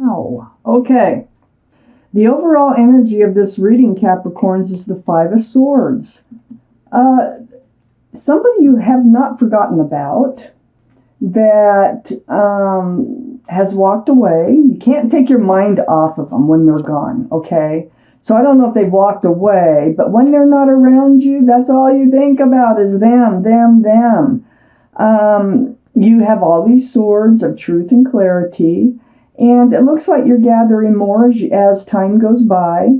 Wow. Okay. The overall energy of this reading, Capricorns, is the Five of Swords. Somebody you have not forgotten about that has walked away. You can't take your mind off of them when they're gone, okay? So I don't know if they've walked away, but when they're not around you, that's all you think about is them, them, them. You have all these swords of truth and clarity, and it looks like you're gathering more as time goes by.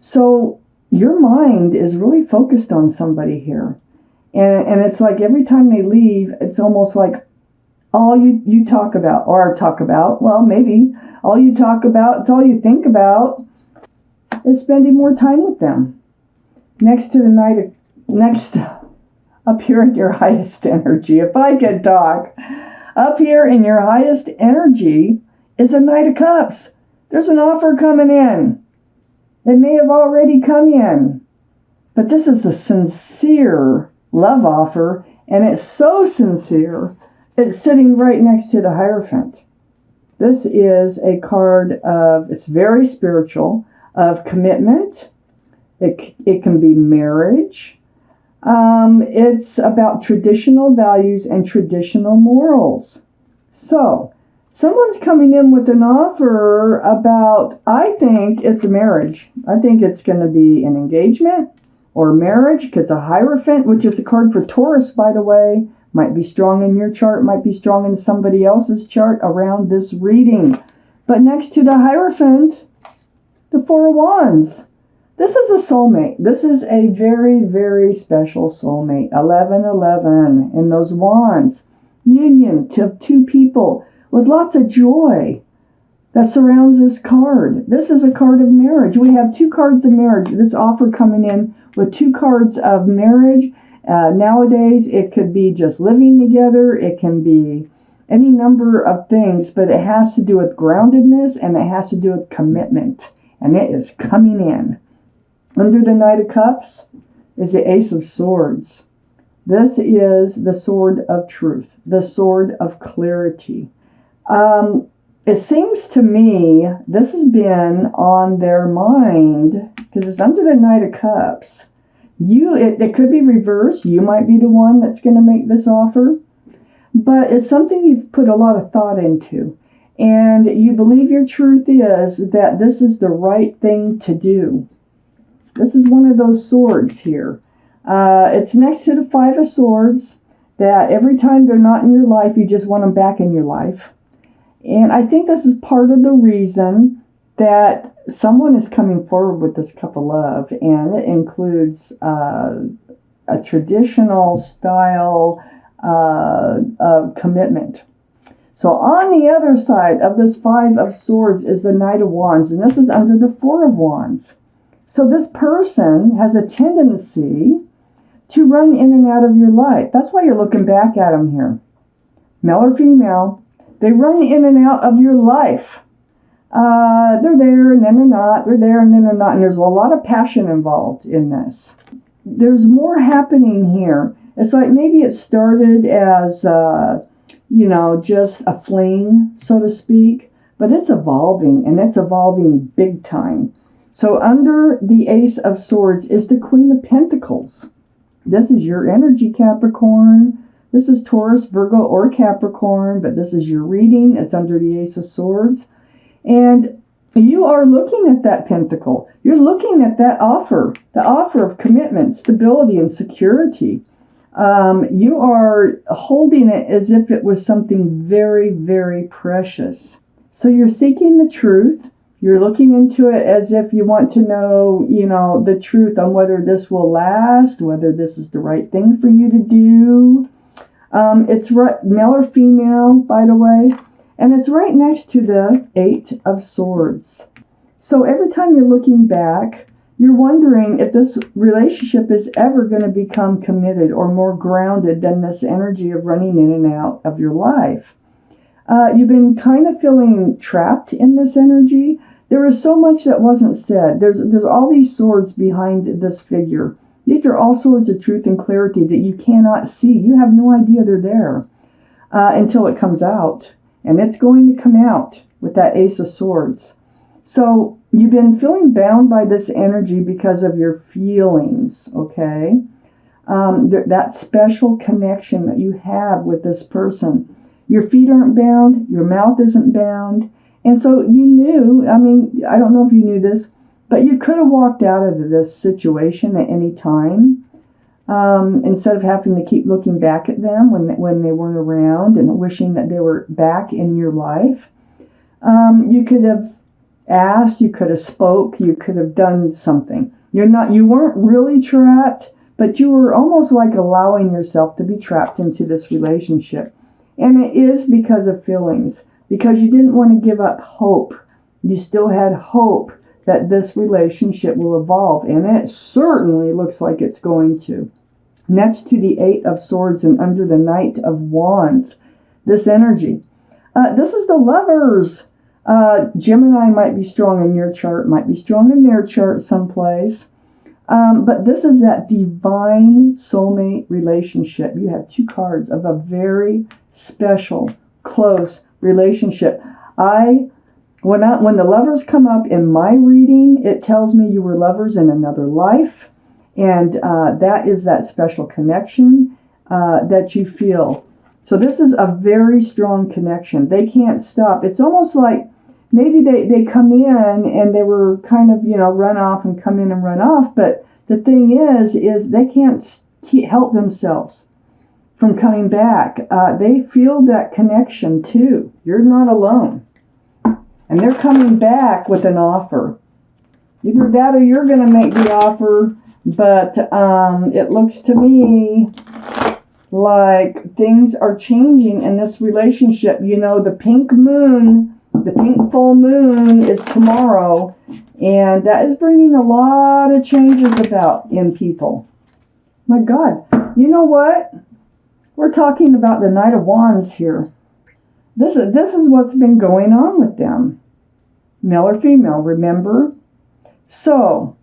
So your mind is really focused on somebody here. And it's like every time they leave, it's almost like all you talk about, well, maybe all you talk about, it's all you think about, is spending more time with them. Next up here in your highest energy, if I could talk, up here in your highest energy is a Knight of Cups. There's an offer coming in. It may have already come in, but this is a sincere love offer, and it's so sincere, it's sitting right next to the Hierophant. This is a card of, it's very spiritual, of commitment. It can be marriage. It's about traditional values and traditional morals. So, someone's coming in with an offer about, I think it's a marriage. I think it's going to be an engagement or marriage, because a Hierophant, which is a card for Taurus, by the way, might be strong in your chart, might be strong in somebody else's chart around this reading. But next to the Hierophant, the Four of Wands. This is a soulmate. This is a very, very special soulmate. 1111 in those wands. Union of two people with lots of joy that surrounds this card. This is a card of marriage. We have two cards of marriage. This offer coming in with two cards of marriage. Nowadays, it could be just living together. It can be any number of things, but it has to do with groundedness and it has to do with commitment. And it is coming in. Under the Knight of Cups is the Ace of Swords. This is the sword of truth, the sword of clarity. It seems to me this has been on their mind because it's under the Knight of Cups. It could be reversed. You might be the one that's going to make this offer, but it's something you've put a lot of thought into, and you believe your truth is that this is the right thing to do. This is one of those swords here. It's next to the Five of Swords, that every time they're not in your life, you just want them back in your life. And I think this is part of the reason that someone is coming forward with this cup of love, and it includes a traditional style of commitment. So on the other side of this Five of Swords is the Knight of Wands, and this is under the Four of Wands. So this person has a tendency to run in and out of your life. That's why you're looking back at them here. Male or female, they run in and out of your life. They're there and then they're not. They're there and then they're not. And there's a lot of passion involved in this. There's more happening here. It's like maybe it started as, just a fling, so to speak. But it's evolving, and it's evolving big time. So under the Ace of Swords is the Queen of Pentacles. This is your energy, Capricorn. This is Taurus, Virgo, or Capricorn, but this is your reading. It's under the Ace of Swords. And you are looking at that pentacle. You're looking at that offer, the offer of commitment, stability, and security. You are holding it as if it was something very, very precious. So you're seeking the truth. You're looking into it as if you want to know, the truth on whether this will last, whether this is the right thing for you to do. It's male or female, by the way. And it's right next to the Eight of Swords. So every time you're looking back, you're wondering if this relationship is ever going to become committed or more grounded than this energy of running in and out of your life. You've been kind of feeling trapped in this energy. There is so much that wasn't said. There's all these swords behind this figure. These are all swords of truth and clarity that you cannot see. You have no idea they're there until it comes out. And it's going to come out with that Ace of Swords. So you've been feeling bound by this energy because of your feelings, okay? That special connection that you have with this person. Your feet aren't bound, your mouth isn't bound. And so you knew, I mean, I don't know if you knew this, but you could have walked out of this situation at any time. Instead of having to keep looking back at them when they weren't around and wishing that they were back in your life. You could have asked, you could have spoke, you could have done something. You weren't really trapped, but you were almost like allowing yourself to be trapped into this relationship. And it is because of feelings, because you didn't want to give up hope. You still had hope that this relationship will evolve, and it certainly looks like it's going to. Next to the Eight of Swords and under the Knight of Wands, this energy. This is the Lovers. Gemini might be strong in your chart, might be strong in their chart someplace. But this is that divine soulmate relationship. You have two cards of a very special, close relationship. When the Lovers come up in my reading, it tells me you were lovers in another life. And that is that special connection that you feel. So this is a very strong connection. They can't stop. It's almost like maybe they come in and they were kind of, run off and come in and run off. But the thing is they can't help themselves from coming back. They feel that connection too. You're not alone. And they're coming back with an offer. Either that or you're going to make the offer. But it looks to me like things are changing in this relationship. The pink moon, the pink full moon is tomorrow. And that is bringing a lot of changes about in people. My God, you know what? We're talking about the Knight of Wands here. This is what's been going on with them. Male or female, remember? So,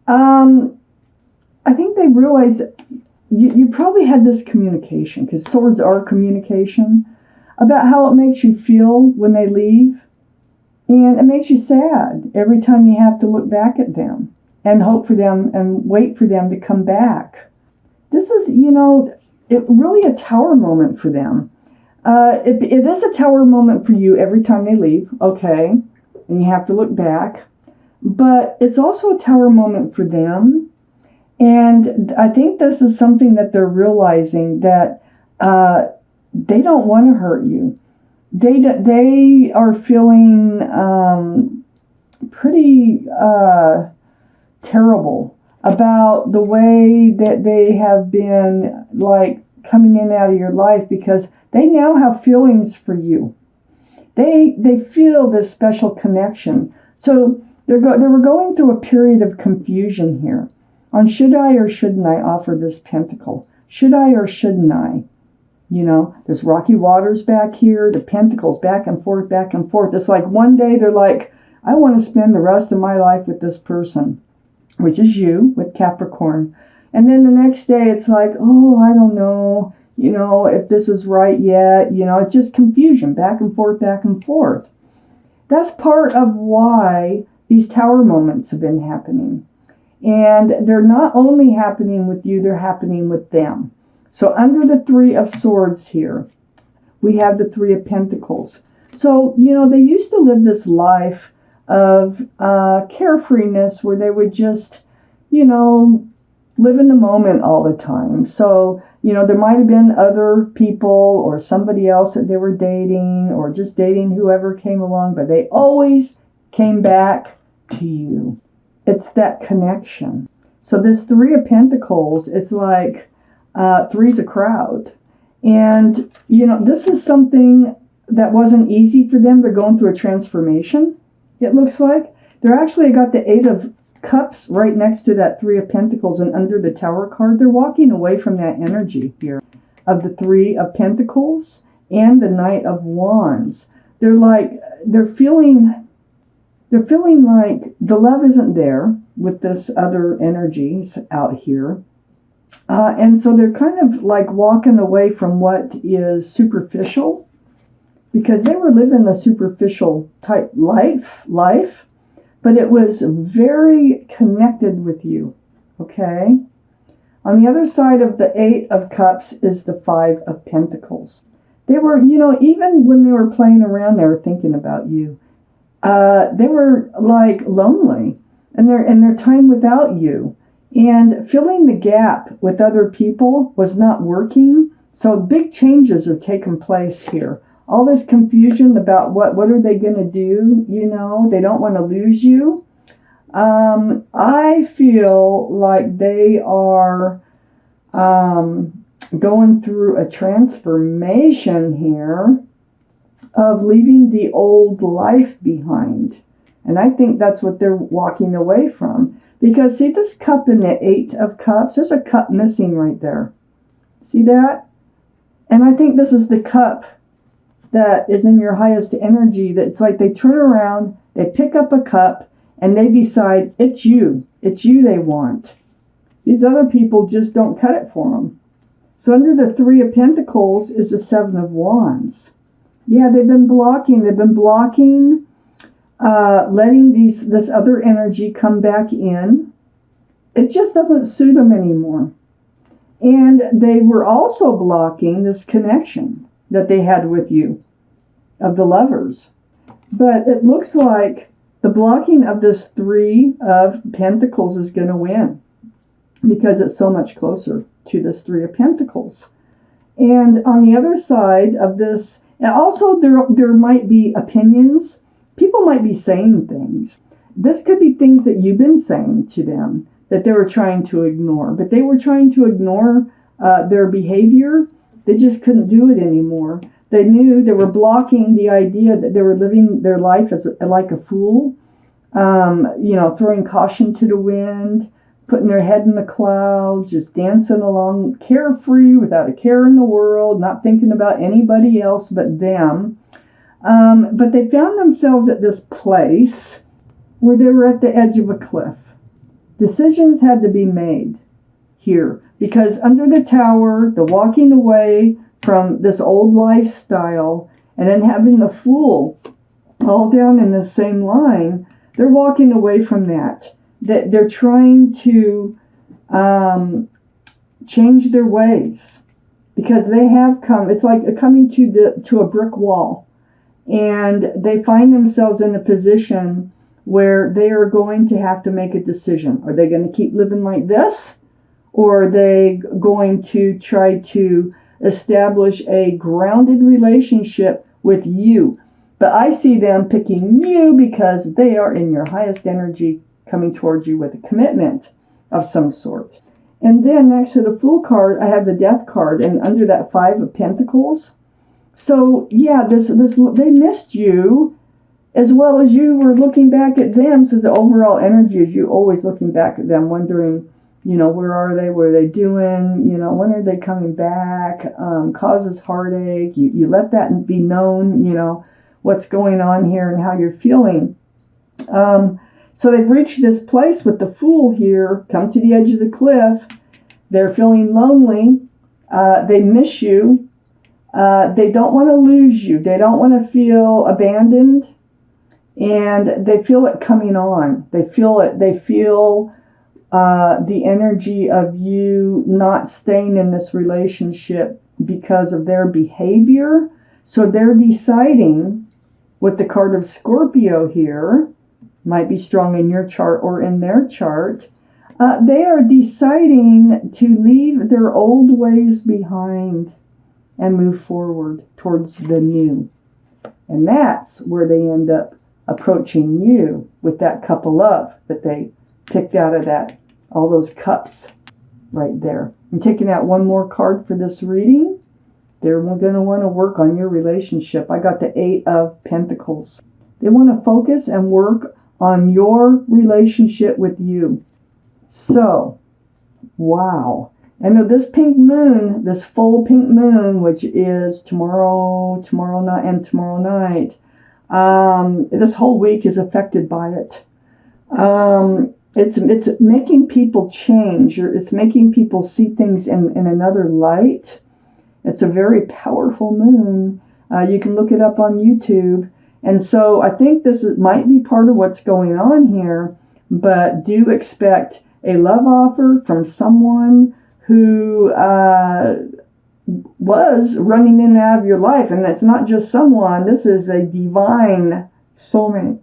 I think they realize you probably had this communication, because swords are communication, about how it makes you feel when they leave. And it makes you sad every time you have to look back at them and hope for them and wait for them to come back. This is, it really a tower moment for them. It is a tower moment for you every time they leave, okay, and you have to look back. But it's also a tower moment for them. And I think this is something that they're realizing, that they don't want to hurt you. They are feeling pretty terrible about the way that they have been coming in and out of your life, because they now have feelings for you. They feel this special connection. So they were going through a period of confusion here on should I or shouldn't I offer this pentacle? Should I or shouldn't I? There's rocky waters back here, the pentacles back and forth, back and forth. It's like one day they're like, I want to spend the rest of my life with this person, which is you with Capricorn. And then the next day it's like, oh, I don't know, if this is right yet. It's just confusion, back and forth, back and forth. That's part of why these tower moments have been happening. And they're not only happening with you, they're happening with them. So under the Three of Swords here, we have the Three of Pentacles. So, they used to live this life of carefreeness where they would just, live in the moment all the time. So, there might have been other people or somebody else that they were dating or just dating whoever came along, but they always came back to you. It's that connection. So this Three of Pentacles, it's like three's a crowd. And, this is something that wasn't easy for them. They're going through a transformation, it looks like. They're actually got the Eight of Cups right next to that Three of Pentacles, and under the Tower card, they're walking away from that energy here of the Three of Pentacles and the Knight of Wands. They're feeling like the love isn't there with this other energies out here. And so they're kind of like walking away from what is superficial because they were living the superficial type life, but it was very connected with you. Okay? On the other side of the Eight of Cups is the Five of Pentacles. They were, even when they were playing around, they were thinking about you. They were like lonely in their time without you. And filling the gap with other people was not working. So big changes are taking place here. All this confusion about what are they going to do? They don't want to lose you. I feel like they are going through a transformation here of leaving the old life behind. And I think that's what they're walking away from. Because see this cup in the Eight of Cups, there's a cup missing right there. See that? And I think this is the cup that is in your highest energy. That's like they turn around, they pick up a cup, and they decide it's you. It's you they want. These other people just don't cut it for them. So under the Three of Pentacles is the Seven of Wands. Yeah, they've been blocking. Letting this other energy come back in. It just doesn't suit them anymore. And they were also blocking this connection that they had with you, of the Lovers. But it looks like the blocking of this Three of Pentacles is going to win, because it's so much closer to this Three of Pentacles. And on the other side of this, and also there might be opinions. People might be saying things. This could be things that you've been saying to them that they were trying to ignore. But they were trying to ignore their behavior. They just couldn't do it anymore. They knew they were blocking the idea that they were living their life as like a fool, throwing caution to the wind, putting their head in the clouds, just dancing along carefree without a care in the world, not thinking about anybody else but them. But they found themselves at this place where they were at the edge of a cliff. Decisions had to be made here, because under the Tower, the walking away from this old lifestyle and then having the Fool all down in the same line, they're walking away from that. They're trying to change their ways, because they have come, it's like coming to a brick wall. And they find themselves in a position where they are going to have to make a decision. Are they going to keep living like this? Or are they going to try to establish a grounded relationship with you? But I see them picking you because they are in your highest energy, coming towards you with a commitment of some sort. And then next to the Fool card, I have the Death card. And under that Five of Pentacles, so yeah, this they missed you as well as you were looking back at them. So the overall energy is you always looking back at them, wondering, where are they? What are they doing? When are they coming back? Causes heartache. You let that be known, what's going on here and how you're feeling. So they've reached this place with the Fool here, come to the edge of the cliff. They're feeling lonely. They miss you. They don't want to lose you. They don't want to feel abandoned. And they feel it coming on. They feel it. They feel the energy of you not staying in this relationship because of their behavior. So they're deciding with the card of Scorpio here, might be strong in your chart or in their chart. They are deciding to leave their old ways behind and move forward towards the new. And that's where they end up approaching you with that cup of love that they picked out of all those cups right there. I'm taking out one more card for this reading. They're going to want to work on your relationship. I got the Eight of Pentacles. They want to focus and work on your relationship with you. So, wow. I know this pink moon, this full pink moon, which is tomorrow night, this whole week is affected by it. It's making people change. It's making people see things in another light. It's a very powerful moon. You can look it up on YouTube. And so I think might be part of what's going on here, but do expect a love offer from someone who was running in and out of your life. And it's not just someone, this is a divine soulmate.